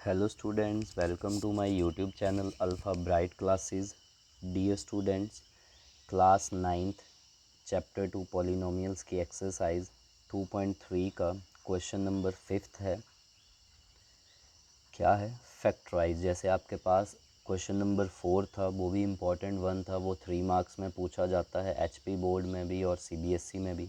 Hello students, welcome to my YouTube channel Alpha Bright Classes. Dear students, class 9th chapter 2 polynomials की exercise 2.3 का question number 5th है। क्या है? Factorise. जैसे आपके पास क्वेश्चन नंबर 4 था, वो भी इम्पॉर्टेंट वन था, वो 3 मार्क्स में पूछा जाता है HP बोर्ड में भी और CBSE में भी।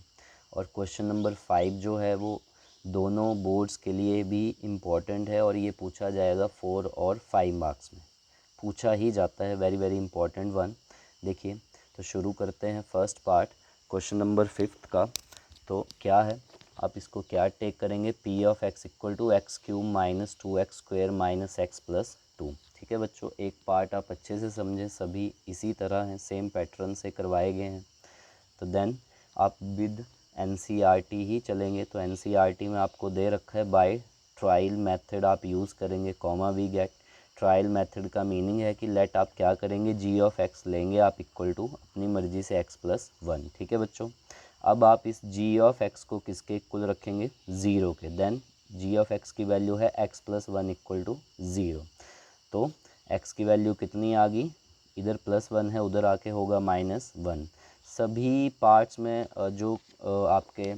और क्वेश्चन नंबर 5 जो है वो दोनों बोर्ड्स के लिए भी इम्पॉर्टेंट है और ये पूछा जाएगा 4 और 5 मार्क्स में पूछा ही जाता है। Very very important one. देखिए, तो शुरू करते हैं फर्स्ट पार्ट क्वेश्चन नंबर 5 का। तो क्या है, आप इसको क्या टेक करेंगे? P of x equal to x cube minus 2x square minus x plus 2। ठीक है बच्चों, एक पार्ट आप अच्छे से समझें, सभी इसी तरह हैं, सेम पैटर्न से करवाए गए हैं। तो देन आप विद NCERT ही चलेंगे। तो NCERT में आपको दे रखा है बाय ट्रायल मेथड आप यूज़ करेंगे, comma we get. Trial method का मीनिंग है कि लेट आप क्या करेंगे, जी ऑफ एक्स लेंगे आप इक्वल टू अपनी मर्जी से x प्लस 1। ठीक है बच्चों, अब आप इस जी ऑफ एक्स को किसके इक्वल रखेंगे? ज़ीरो के। देन जी ऑफ एक्स की वैल्यू है x प्लस 1 इक्वल टू 0। तो x की वैल्यू कितनी आ गई? इधर +1 है, उधर आके होगा -1। सभी पार्ट्स में जो आपके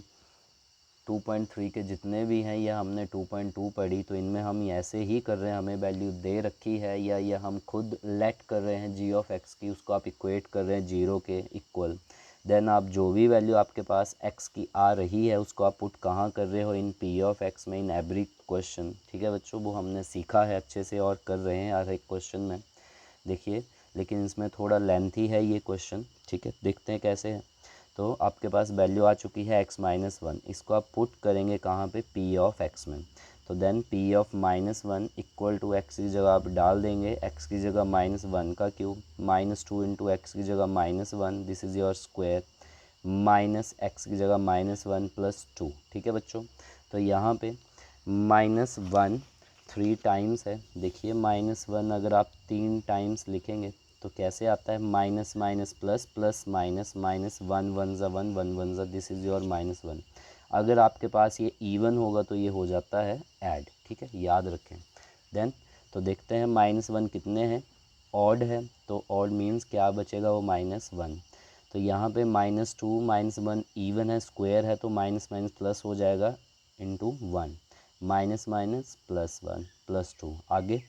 2.3 के जितने भी हैं, या हमने 2.2 पढ़ी, तो इनमें हम ऐसे ही कर रहे हैं, हमें वैल्यू दे रखी है या हम खुद लेट कर रहे हैं जी ऑफ एक्स की, उसको आप इक्वेट कर रहे हैं 0 के इक्वल। देन आप जो भी वैल्यू आपके पास x की आ रही है उसको आप पुट कहाँ कर रहे हो? इन पी ऑफ एक्स में, इन एवरी क्वेश्चन। ठीक है बच्चों, वो हमने सीखा है अच्छे से और कर रहे हैं हर एक क्वेश्चन में। देखिए, लेकिन इसमें थोड़ा लेंथी है ये क्वेश्चन। ठीक है, देखते हैं कैसे है। तो आपके पास वैल्यू आ चुकी है x-1, इसको आप पुट करेंगे कहाँ पे? p ऑफ x में। तो then p of -1 equal to x की जगह आप डाल देंगे, x की जगह -1 का क्यूब, -2 इंटू एक्स की जगह -1, this is your square, minus x की जगह -1 प्लस 2। ठीक है बच्चों, तो यहाँ पे -1 3 टाइम्स है। देखिए, -1 अगर आप 3 टाइम्स लिखेंगे तो कैसे आता है? Minus minus plus plus minus minus, 1 1 ज़ा 1 1 1 ज़ा, दिस इज़ योर -1। अगर आपके पास ये इवन होगा तो ये हो जाता है ऐड। ठीक है, याद रखें। देन तो देखते हैं -1 कितने हैं? ऑड है, तो ऑड मीन्स क्या बचेगा? वो -1। तो यहाँ पे -2 -1 इवन है, स्क्वायर है, तो माइनस माइनस प्लस हो जाएगा into 1, minus minus plus 1 plus 2। आगे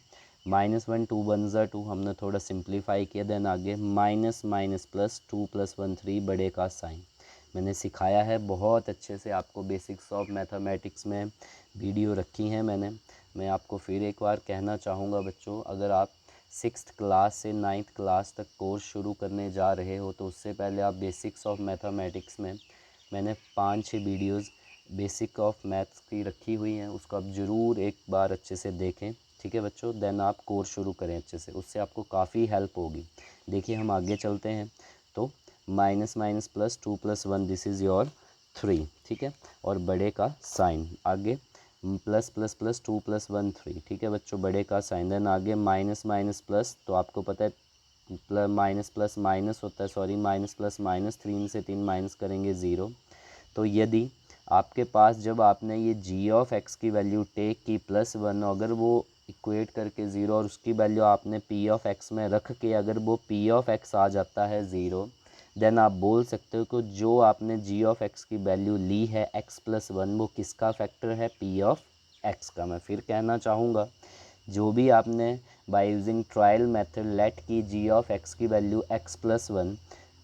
-1 2 1 ज़ा 2, हमने थोड़ा सिंप्लीफाई किया। देन आगे माइनस माइनस प्लस 2 + 1 3, बड़े का साइन। मैंने सिखाया है बहुत अच्छे से आपको, बेसिक्स ऑफ मैथमेटिक्स में वीडियो रखी हैं मैंने। मैं आपको फिर एक बार कहना चाहूँगा बच्चों, अगर आप 6th क्लास से 9th क्लास तक कोर्स शुरू करने जा रहे हो तो उससे पहले आप बेसिक्स ऑफ मैथमेटिक्स में मैंने 5-6 वीडियोस बेसिक ऑफ मैथ्स की रखी हुई हैं, उसको आप ज़रूर एक बार अच्छे से देखें। ठीक है बच्चों, देन आप कोर्स शुरू करें अच्छे से, उससे आपको काफ़ी हेल्प होगी। देखिए, हम आगे चलते हैं। तो minus minus plus 2 + 1, this is your 3। ठीक है, और बड़े का साइन। आगे प्लस प्लस प्लस 2 + 1 3। ठीक है बच्चों, बड़े का साइन। देन आगे माइनस माइनस प्लस, तो आपको पता है माइनस प्लस माइनस होता है, सॉरी, माइनस प्लस माइनस, 3 से 3 माइनस करेंगे 0। तो यदि आपके पास जब आपने ये जी ऑफ एक्स की वैल्यू टेक की +1, अगर वो इक्वेट करके 0 और उसकी वैल्यू आपने पी ऑफ एक्स में रख के अगर वो पी ऑफ एक्स आ जाता है 0, देन आप बोल सकते हो कि जो आपने जी ऑफ एक्स की वैल्यू ली है x+1, वो किसका फैक्टर है? पी ऑफ एक्स का। मैं फिर कहना चाहूँगा, जो भी आपने by using trial method let की जी ऑफ एक्स की वैल्यू x+1,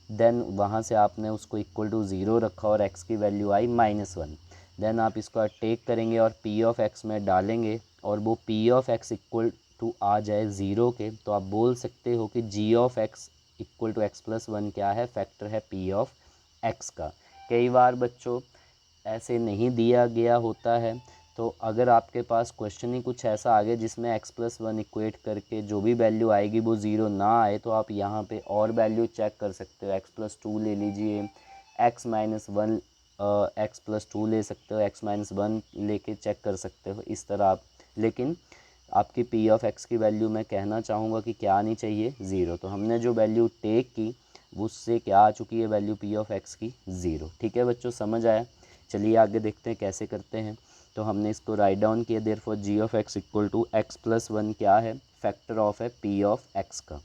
देन वहाँ से आपने उसको इक्वल टू 0 रखा और x की वैल्यू आई -1। देन आप इसको टेक करेंगे और p ऑफ x में डालेंगे और वो p of x equal to आ जाए 0 के, तो आप बोल सकते हो कि g of x equal to x+1 क्या है? फैक्टर है p ऑफ x का। कई बार बच्चों ऐसे नहीं दिया गया होता है, तो अगर आपके पास क्वेश्चन ही कुछ ऐसा आ गया जिसमें x+1 इक्वेट करके जो भी वैल्यू आएगी वो 0 ना आए, तो आप यहाँ पे और वैल्यू चेक कर सकते हो। x+2 ले लीजिए, x-1 x+2 ले सकते हो, x-1 लेके चेक कर सकते हो, इस तरह आप। लेकिन आपकी पी ऑफ एक्स की वैल्यू मैं कहना चाहूँगा कि क्या आनी चाहिए? 0। तो हमने जो वैल्यू टेक की उससे क्या आ चुकी है? वैल्यू पी ऑफ एक्स की 0। ठीक है बच्चों, समझ आया? चलिए आगे देखते हैं कैसे करते हैं। तो हमने इसको राइट डाउन किया, therefore g of x equal to x plus one क्या है, फैक्टर ऑफ है पी ऑफ एक्स का।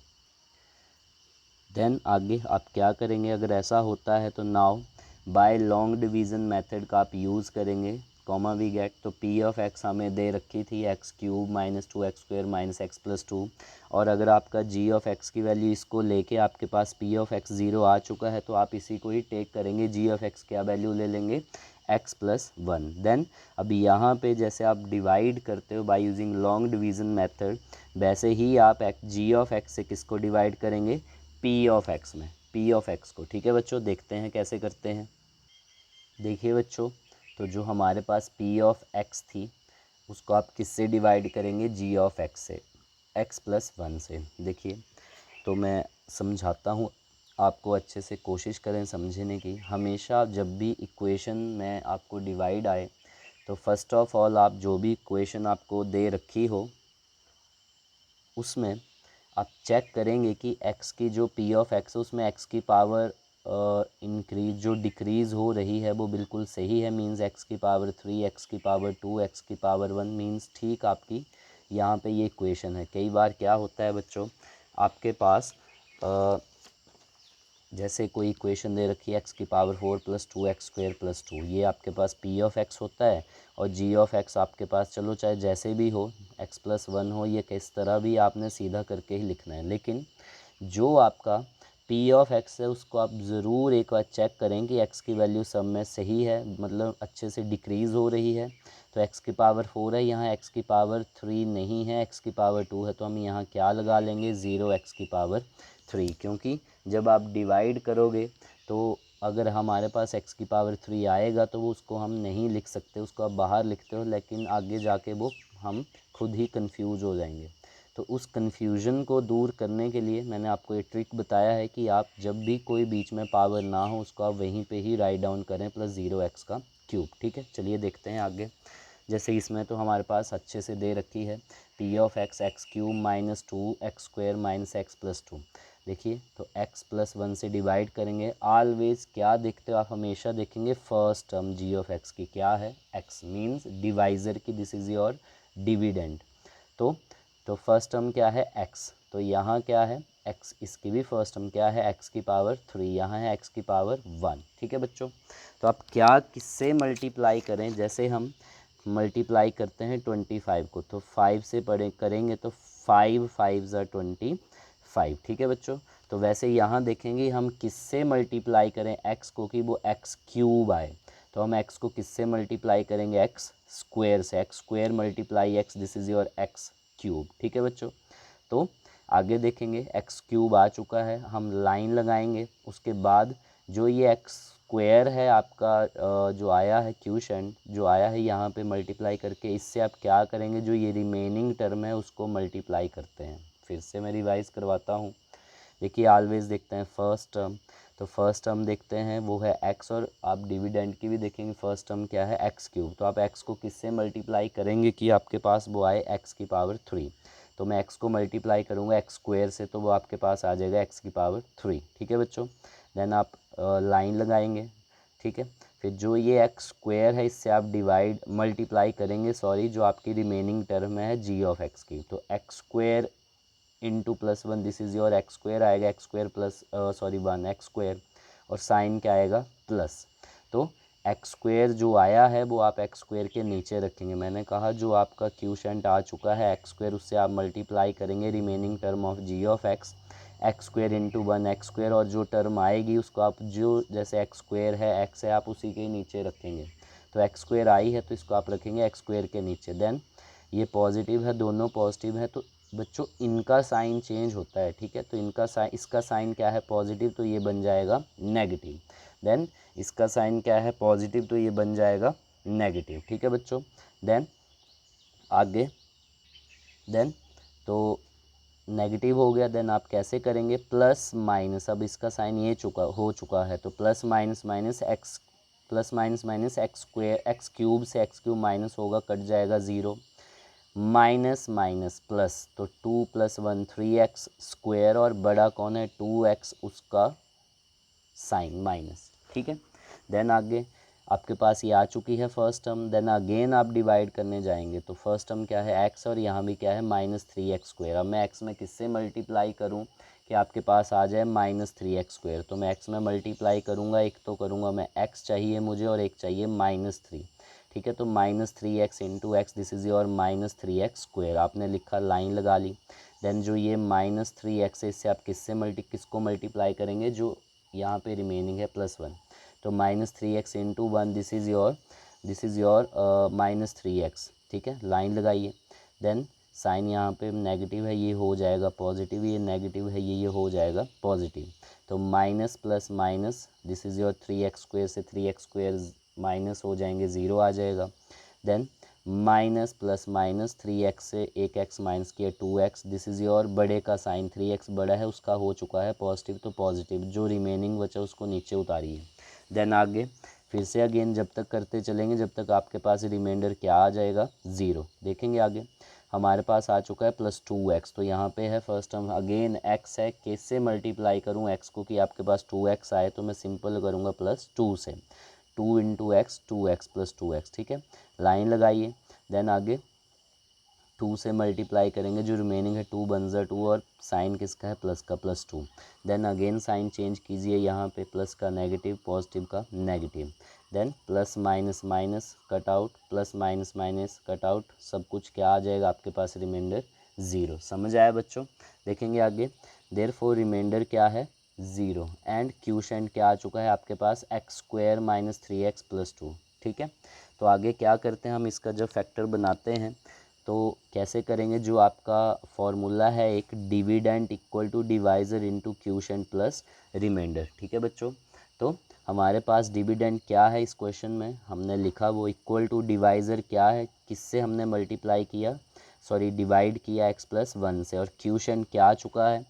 देन आगे आप क्या करेंगे, अगर ऐसा होता है तो now by long division method का आप यूज़ करेंगे, कॉमा वी गेट, तो पी ऑफ एक्स हमें दे रखी थी x cube minus two x square minus x plus two, और अगर आपका जी ऑफ एक्स की वैल्यू इसको लेके आपके पास पी ऑफ एक्स ज़ीरो आ चुका है तो आप इसी को ही टेक करेंगे, जी ऑफ एक्स क्या वैल्यू ले लेंगे, एक्स प्लस वन। देन अभी यहाँ पे जैसे आप डिवाइड करते हो by using long division method, वैसे ही आप जी ऑफ एक्स से किसको डिवाइड करेंगे, पी ऑफ एक्स में, पी ऑफ एक्स को। ठीक है बच्चों, देखते हैं कैसे करते हैं। देखिए बच्चों, तो जो हमारे पास पी ऑफ एक्स थी उसको आप किससे डिवाइड करेंगे, जी ऑफ एक्स से, एक्स प्लस वन से। देखिए तो मैं समझाता हूँ आपको, अच्छे से कोशिश करें समझने की। हमेशा जब भी इक्वेशन में आपको डिवाइड आए तो फर्स्ट ऑफ ऑल आप जो भी इक्वेशन आपको दे रखी हो उसमें आप चेक करेंगे कि x की जो p ऑफ x है उसमें x की पावर इंक्रीज जो डिक्रीज़ हो रही है वो बिल्कुल सही है, मींस x की पावर 3, x की पावर 2, x की पावर 1, मींस ठीक आपकी यहाँ पे ये इक्वेशन है। कई बार क्या होता है बच्चों, आपके पास जैसे कोई इक्वेशन दे रखी है एक्स की power 4 plus two x square plus two, ये आपके पास पी ऑफ एक्स होता है, और जी ऑफ एक्स आपके पास चलो चाहे जैसे भी हो, एक्स प्लस वन हो, ये किस तरह भी आपने सीधा करके ही लिखना है। लेकिन जो आपका पी ऑफ एक्स है उसको आप ज़रूर एक बार चेक करें कि एक्स की वैल्यू सब में सही है, मतलब अच्छे से डिक्रीज़ हो रही है। तो एक्स की पावर 4 है, यहाँ एक्स की पावर 3 नहीं है, एक्स की पावर 2 है, तो हम यहाँ क्या लगा लेंगे, ज़ीरो एक्स की पावर 3, क्योंकि जब आप डिवाइड करोगे तो अगर हमारे पास x की पावर 3 आएगा तो वो उसको हम नहीं लिख सकते, उसको आप बाहर लिखते हो, लेकिन आगे जाके वो हम खुद ही कंफ्यूज हो जाएंगे। तो उस कन्फ्यूज़न को दूर करने के लिए मैंने आपको ये ट्रिक बताया है कि आप जब भी कोई बीच में पावर ना हो उसको आप वहीं पे ही राइट डाउन करें, प्लस ज़ीरो एक्स का क्यूब। ठीक है, चलिए देखते हैं आगे। जैसे इसमें तो हमारे पास अच्छे से दे रखी है p of x x cube minus two x square minus x plus two. देखिए तो x प्लस वन से डिवाइड करेंगे, ऑलवेज क्या देखते हो आप, हमेशा देखेंगे first term g of x की क्या है, x मींस डिवाइज़र की, दिस इज़ योर डिविडेंड। तो फर्स्ट टर्म क्या है x, तो यहाँ क्या है x, इसकी भी फर्स्ट टर्म क्या है x की पावर 3, यहाँ है x की पावर 1। ठीक है बच्चों, तो आप क्या किससे मल्टीप्लाई करें, जैसे हम मल्टीप्लाई करते हैं 25 को, तो 5 से पढ़े करेंगे तो 5 5 ज़ा 25। ठीक है बच्चों, तो वैसे यहाँ देखेंगे हम किससे मल्टीप्लाई करें x को कि वो x क्यूब आए, तो हम x को किससे मल्टीप्लाई करेंगे, x स्क्वायर से, x square multiply x, this is your x cube. ठीक है बच्चों, तो आगे देखेंगे x क्यूब आ चुका है, हम लाइन लगाएंगे, उसके बाद जो ये x स्क्वायर है आपका जो आया है क्यूशन जो आया है यहाँ पे मल्टीप्लाई करके, इससे आप क्या करेंगे, जो ये रिमेनिंग टर्म है उसको मल्टीप्लाई करते हैं। फिर से मैं रिवाइज़ करवाता हूँ। देखिए ऑलवेज़ देखते हैं फर्स्ट टर्म, तो फर्स्ट टर्म देखते हैं वो है x, और आप डिविडेंड की भी देखेंगे फर्स्ट टर्म क्या है, x क्यूब। तो आप x को किससे मल्टीप्लाई करेंगे कि आपके पास वो आए x की पावर 3, तो मैं x को मल्टीप्लाई करूँगा x स्क्वायर से, तो वो आपके पास आ जाएगा x की पावर 3। ठीक है बच्चों, देन आप लाइन लगाएंगे। ठीक है, फिर जो ये x स्क्वायर है इससे आप डिवाइड मल्टीप्लाई करेंगे, सॉरी, जो आपकी रिमेनिंग टर्म है जी ऑफ x की, तो x square into plus one, this is your x square आएगा, x square plus sorry 1 x square, और साइन क्या आएगा, प्लस। तो एक्स स्क्वायर जो आया है वो आप एक्स स्क्वायर के नीचे रखेंगे, मैंने कहा जो आपका क्यूशेंट आ चुका है एक्स स्क्वायर उससे आप मल्टीप्लाई करेंगे remaining term of g of x, x square into 1 x square, और जो टर्म आएगी उसको आप जो जैसे एक्स स्क्वायर है एक्स है आप उसी के नीचे रखेंगे, तो एक्स स्क्वायर आई है तो इसको आप रखेंगे एक्स स्क्वायर के नीचे। देन ये पॉजिटिव है, दोनों पॉजिटिव है, तो बच्चों इनका साइन चेंज होता है। ठीक है, तो इनका साइन, इसका साइन क्या है पॉजिटिव, तो ये बन जाएगा नेगेटिव। देन इसका साइन क्या है पॉजिटिव, तो ये बन जाएगा नेगेटिव। ठीक है बच्चों, देन आगे, देन तो नेगेटिव हो गया, देन आप कैसे करेंगे, प्लस माइनस, अब इसका साइन ये हो चुका है, तो plus minus minus x, plus minus minus x square, x cube से एक्स क्यूब माइनस होगा, कट जाएगा 0, माइनस माइनस प्लस, तो 2 प्लस 1 3x स्क्वायर, और बड़ा कौन है 2x, उसका साइन माइनस। ठीक है, देन आगे आपके पास ये आ चुकी है फर्स्ट टर्म। देन अगेन आप डिवाइड करने जाएंगे तो फर्स्ट टर्म क्या है x और यहाँ भी क्या है -3x²। अब मैं x में किससे मल्टीप्लाई करूँ कि आपके पास आ जाए -3x²। तो मैं x में मल्टीप्लाई करूँगा, एक तो करूँगा मैं x चाहिए मुझे और एक चाहिए -3। ठीक है, तो -3x into x, this is your -3x²। आपने लिखा, लाइन लगा ली। देन जो ये -3x है इससे आप किसको मल्टीप्लाई करेंगे, जो यहाँ पे रिमेनिंग है +1। तो -3x into 1, this is your -3x। ठीक है, लाइन लगाइए। देन साइन यहाँ पे नेगेटिव है, ये हो जाएगा पॉजिटिव, ये नेगेटिव है, ये हो जाएगा पॉजिटिव। तो minus plus minus, this is your 3x² से 3x² माइनस हो जाएंगे, 0 आ जाएगा। Then minus plus minus, 3x से एक x माइनस किया 2x, दिस इज़ योर बड़े का साइन, 3x बड़ा है उसका हो चुका है पॉजिटिव, तो पॉजिटिव, जो रिमेनिंग बचा उसको नीचे उतारिए। देन आगे फिर से अगेन जब तक करते चलेंगे जब तक आपके पास रिमाइंडर क्या आ जाएगा, 0। देखेंगे आगे हमारे पास आ चुका है +2x। तो यहाँ पे है फर्स्ट टर्म, अगेन x है, किससे मल्टीप्लाई करूँ x को कि आपके पास 2x आए, तो मैं सिंपल करूँगा +2 से। 2 इंटू एक्स, 2x + 2x। ठीक है, लाइन लगाइए। देन आगे 2 से मल्टीप्लाई करेंगे, जो रिमेनिंग है 2 बन जा 2, और साइन किसका है प्लस का, +2। देन अगेन साइन चेंज कीजिए, यहाँ पे प्लस का नेगेटिव, पॉजिटिव का negative. Then plus minus minus cut out, plus minus minus cut out, सब कुछ क्या आ जाएगा आपके पास, रिमाइंडर 0। समझ आया बच्चों? देखेंगे आगे, देयरफॉर रिमाइंडर क्या है, 0। एंड क्यूशेंट क्या आ चुका है आपके पास, x² - 3x + 2। ठीक है, तो आगे क्या करते हैं हम, इसका जब फैक्टर बनाते हैं तो कैसे करेंगे, जो आपका फॉर्मूला है एक, dividend equal to divisor into quotient plus remainder. ठीक है बच्चों, तो हमारे पास डिविडेंड क्या है इस क्वेश्चन में हमने लिखा, वो इक्वल टू डिवाइज़र क्या है, किससे हमने मल्टीप्लाई किया, सॉरी डिवाइड किया x+1 से, और क्यूशेंट क्या आ चुका है,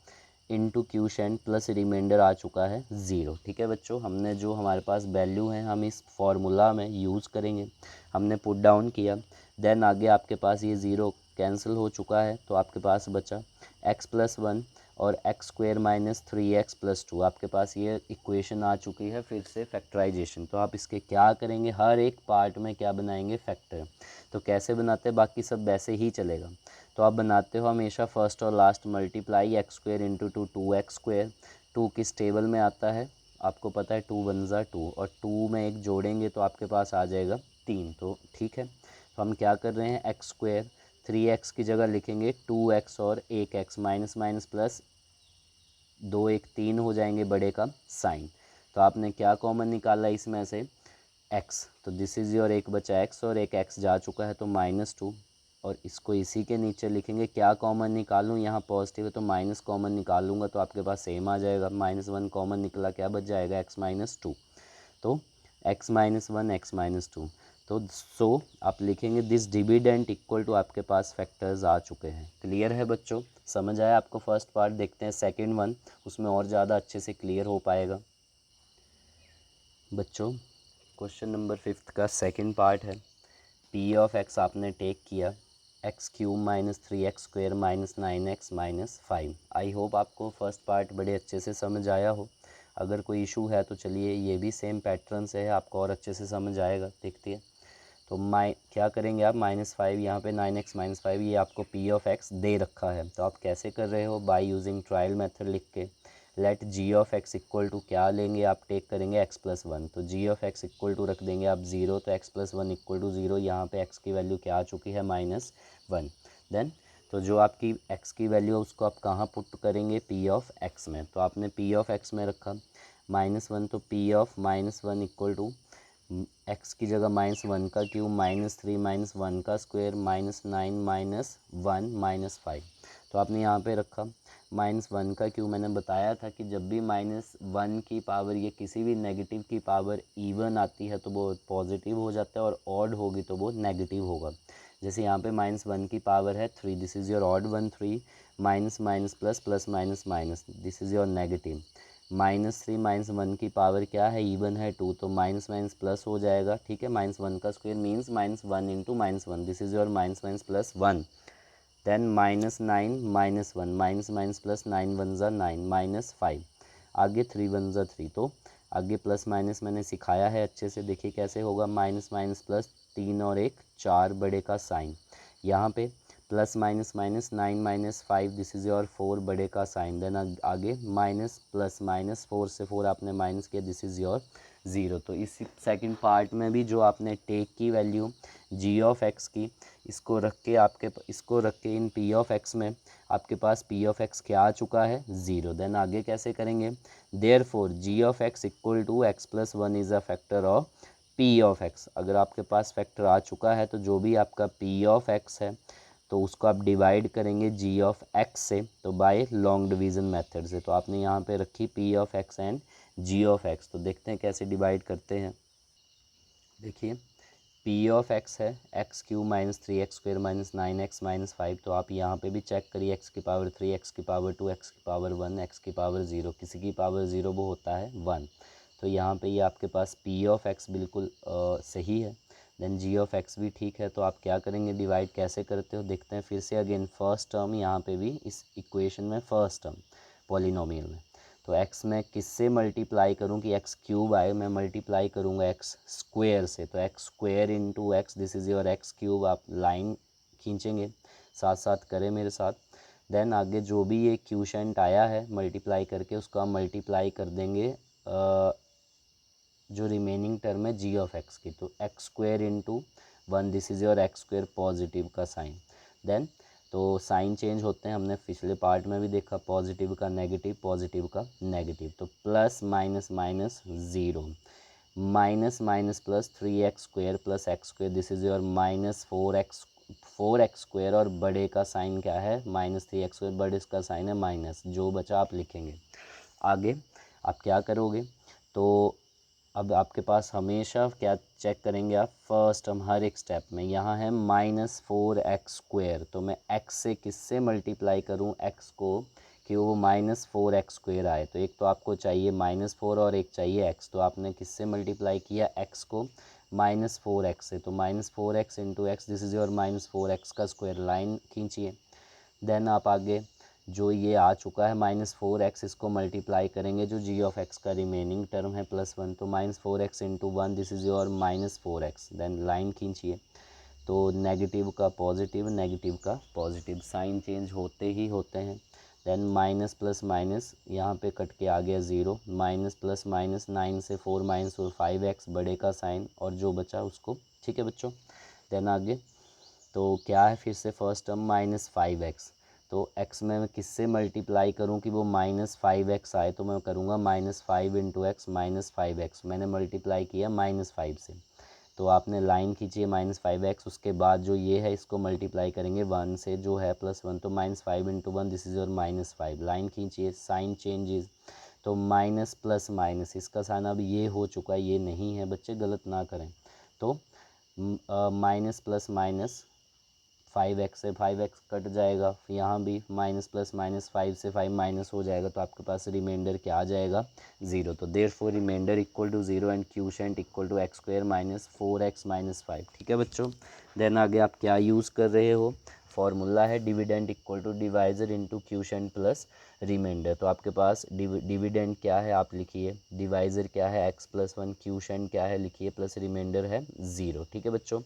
इनटू क्यूशेंट प्लस रिमाइंडर आ चुका है 0। ठीक है बच्चों, हमने जो हमारे पास वैल्यू है हम इस फार्मूला में यूज़ करेंगे, हमने पुट डाउन किया। देन आगे आपके पास ये 0 कैंसिल हो चुका है, तो आपके पास बचा x+1 और x² - 3x + 2। आपके पास ये इक्वेशन आ चुकी है फिर से फैक्टराइजेशन। तो आप इसके क्या करेंगे, हर एक पार्ट में क्या बनाएंगे, फैक्टर। तो कैसे बनाते हैं, बाकी सब वैसे ही चलेगा। तो आप बनाते हो हमेशा फर्स्ट और last multiply, x² into 2 2x²। 2 किस टेबल में आता है आपको पता है, 2 वन ज़ा 2, और 2 में एक जोड़ेंगे तो आपके पास आ जाएगा 3। तो ठीक है, तो हम क्या कर रहे हैं, x², 3x की जगह लिखेंगे 2x और 1x, माइनस माइनस प्लस, 2 1 3 हो जाएंगे बड़े का साइन। तो आपने क्या कॉमन निकाला इसमें से, x। तो दिस इज़ योर, एक बचा x और एक x जा चुका है, तो -2। और इसको इसी के नीचे लिखेंगे, क्या कॉमन निकालूँ, यहाँ पॉजिटिव है तो माइनस कॉमन निकालूंगा तो आपके पास सेम आ जाएगा, -1 कॉमन निकला, क्या बच जाएगा, x - 2। तो x - 1 x - 2। तो सो आप लिखेंगे दिस डिविडेंड इक्वल टू, आपके पास फैक्टर्स आ चुके हैं। क्लियर है बच्चों? समझ आया आपको फर्स्ट पार्ट? देखते हैं सेकंड वन, उसमें और ज़्यादा अच्छे से क्लियर हो पाएगा बच्चों। क्वेश्चन नंबर 5 का सेकंड पार्ट है, पी ऑफ एक्स आपने टेक किया, x³ - 3x² - 9x - 5। I hope आपको फर्स्ट पार्ट बड़े अच्छे से समझ आया हो। अगर कोई इशू है तो चलिए ये भी सेम पैटर्न से है, आपको और अच्छे से समझ आएगा, देखते हैं। तो क्या करेंगे आप, -5 यहाँ पे 9x - 5, ये आपको पी ऑफ एक्स दे रखा है, तो आप कैसे कर रहे हो, बाय यूजिंग ट्रायल मेथड लिख के। Let g of x equal to, क्या लेंगे आप, टेक करेंगे x+1, तो g of x equal to रख देंगे आप 0, तो x+1 इक्वल टू 0। यहाँ पे x की वैल्यू क्या आ चुकी है, -1। देन तो जो आपकी x की वैल्यू है उसको आप कहाँ पुट करेंगे, p ऑफ x में। तो आपने p ऑफ x में रखा -1, तो p of -1 equal to, x की जगह -1 का क्यूब, -3 - 1 का स्क्वायर, -9 - 1 - 5। तो आपने यहाँ पे रखा -1 का क्यूब। मैंने बताया था कि जब भी -1 की पावर या किसी भी नेगेटिव की पावर इवन आती है तो वो पॉजिटिव हो जाता है, और ऑड होगी तो वो नेगेटिव होगा। जैसे यहाँ पे -1 की पावर है 3, this is your odd one 3, minus minus plus, plus minus minus, this is your negative. -3 - 1 की पावर क्या है, इवन है 2, तो माइनस माइनस प्लस हो जाएगा। ठीक है, -1 का square means -1 into -1, this is your minus minus plus 1। Then -9 - 1, minus minus plus, 9 one ज़ा 9 - 5, आगे 3 वन ज़ा 3, तो आगे प्लस माइनस मैंने सिखाया है अच्छे से, देखिए कैसे होगा, माइनस माइनस प्लस, 3 और 1 4 बड़े का साइन, यहाँ पे plus minus minus 9 minus 5 this is your 4 बड़े का साइन, देन आगे माइनस प्लस माइनस 4 से 4 आपने माइनस किया, दिस इज़ योर 0। तो इस सेकंड पार्ट में भी जो आपने टेक की वैल्यू जी ऑफ एक्स की, इसको रख के इन पी ऑफ एक्स में आपके पास पी ऑफ एक्स क्या आ चुका है, 0। देन आगे कैसे करेंगे, therefore g of x equal to x plus 1 is a factor of p of x. अगर आपके पास फैक्टर आ चुका है तो जो भी आपका पी ऑफ एक्स है तो उसको आप डिवाइड करेंगे जी ऑफ एक्स से, तो बाय लॉन्ग डिवीज़न मेथड से। तो आपने यहाँ पे रखी p of x and g of x, तो देखते हैं कैसे डिवाइड करते हैं। देखिए पी ऑफ एक्स है x cube minus 3x square minus 9x minus 5, तो आप यहाँ पे भी चेक करिए, एक्स की पावर 3, एक्स की पावर 2, एक्स की पावर 1, एक्स की पावर 0, किसी की पावर 0 वो होता है 1। तो यहाँ पे ये आपके पास पी ऑफ एक्स बिल्कुल सही है। देन जी ऑफ एक्स भी ठीक है। तो आप क्या करेंगे, डिवाइड कैसे करते हो देखते हैं फिर से। अगेन फर्स्ट टर्म यहाँ पे भी इस इक्वेशन में फर्स्ट टर्म पॉलिनोमियल में, तो x में किससे मल्टीप्लाई करूँ कि x क्यूब आए, मैं मल्टीप्लाई करूँगा x स्क्वेयर से, तो x square into x, this is your x cube. आप लाइन खींचेंगे, साथ साथ करें मेरे साथ। देन आगे जो भी ये क्यूशेंट आया है मल्टीप्लाई करके, उसको हम मल्टीप्लाई कर देंगे जो रिमेनिंग टर्म है जी ऑफ एक्स की, तो x square into 1, this is your x square positive का साइन। देन तो साइन चेंज होते हैं, हमने पिछले पार्ट में भी देखा, पॉजिटिव का नेगेटिव, पॉजिटिव का नेगेटिव, तो plus minus minus 0, minus minus plus 3x square plus x square, this is your minus 4x square, और बड़े का साइन क्या है, माइनस 3x स्क्वेयर, बड़े का साइन है माइनस, जो बचा आप लिखेंगे। आगे आप क्या करोगे, तो अब आपके पास हमेशा क्या चेक करेंगे आप, फर्स्ट टर्म हर एक स्टेप में, यहाँ है -4x स्क्वेयर, तो मैं x से किससे मल्टीप्लाई करूँ, x को, कि वो -4x स्क्वेयर आए। तो एक तो आपको चाहिए -4 और एक चाहिए x, तो आपने किससे मल्टीप्लाई किया, x को -4x से, तो -4x into x, this is your -4x का स्क्वायर, लाइन खींचिए। देन आप आगे जो ये आ चुका है -4x, इसको मल्टीप्लाई करेंगे जो जी ऑफ एक्स का रिमेनिंग टर्म है +1, तो -4x into 1, this is your -4x। Then line खींचिए, तो नेगेटिव का पॉजिटिव साइन चेंज होते ही होते हैं। देन माइनस प्लस माइनस यहाँ पे कट के आ गया 0, माइनस प्लस माइनस 9 से 4 माइनस और 5x बड़े का साइन, और जो बचा उसको, ठीक है बच्चों। देन आगे तो क्या है, फिर से फर्स्ट टर्म -5x, तो x में मैं किससे मल्टीप्लाई करूं कि वो -5x आए, तो मैं करूंगा -5 इंटू एक्स -5x, मैंने मल्टीप्लाई किया -5 से, तो आपने लाइन खींची है -5x, उसके बाद जो ये है इसको मल्टीप्लाई करेंगे 1 से, जो है +1, तो -5 into 1, this is your -5, line खींचिए, साइन चेंजेस, तो माइनस प्लस माइनस, इसका साइन अब ये हो चुका है, ये नहीं है बच्चे, गलत ना करें। तो माइनस प्लस माइनस 5x से 5x कट जाएगा, यहाँ भी माइनस प्लस माइनस 5 से 5 माइनस हो जाएगा, तो आपके पास रिमाइंडर क्या आ जाएगा, 0। तो therefore remainder equal to 0 and quotient equal to x square minus 4x minus 5, ठीक है बच्चों। देन आगे आप क्या यूज़ कर रहे हो, फॉर्मूला है dividend equal to divisor into quotient plus remainder. तो आपके पास डिविडेंड क्या है आप लिखिए, डिवाइजर क्या है x+1, क्यूशेंट क्या है लिखिए, प्लस रिमाइंडर है 0, ठीक है बच्चों।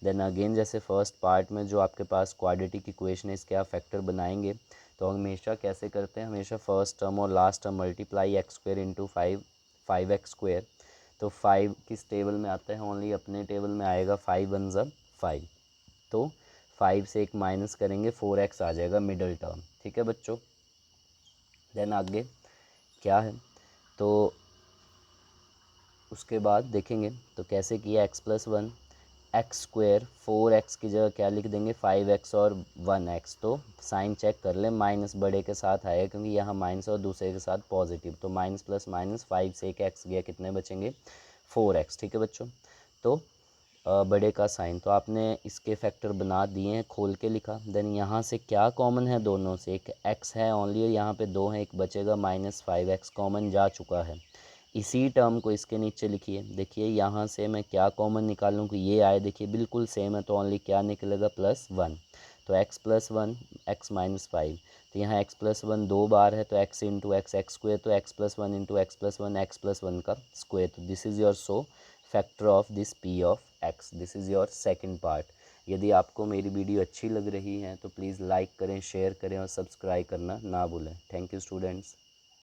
देन अगेन जैसे फर्स्ट पार्ट में जो आपके पास क्वाड्रेटिक इक्वेशन है, इसके आप फैक्टर बनाएंगे, तो हमेशा कैसे करते हैं, हमेशा फर्स्ट टर्म और last term multiply x square into 5x square, तो 5 किस टेबल में आता है, ओनली अपने टेबल में आएगा, 5 1 ज़ा 5, तो 5 से एक माइनस करेंगे, 4x आ जाएगा मिडल टर्म, ठीक है बच्चों। देन आगे क्या है, तो उसके बाद देखेंगे तो कैसे किया, x+1 एक्स स्क्वेयर 4x की जगह क्या लिख देंगे, 5x और 1x, तो साइन चेक कर लें, माइनस बड़े के साथ आएगा क्योंकि यहाँ माइनस और दूसरे के साथ पॉजिटिव, तो माइनस प्लस माइनस 5 से एक x गया, कितने बचेंगे 4x, ठीक है बच्चों। तो बड़े का साइन, तो आपने इसके फैक्टर बना दिए हैं, खोल के लिखा। देन यहाँ से क्या कॉमन है दोनों से, एक x है ओनली, यहाँ पे 2 हैं, एक बचेगा -5x कॉमन जा चुका है। इसी टर्म को इसके नीचे लिखिए, देखिए यहाँ से मैं क्या कॉमन निकालूँ कि ये आए, देखिए बिल्कुल सेम है, तो ओनली क्या निकलेगा +1, तो x plus one x minus five, तो यहाँ x प्लस वन 2 बार है तो x into x x square, तो x plus one into x plus one का स्क्वेयर। तो this is your so factor of this p of x। This is your second part. यदि आपको मेरी video अच्छी लग रही है तो प्लीज़ लाइक करें, शेयर करें और सब्सक्राइब करना ना भूलें। Thank you students.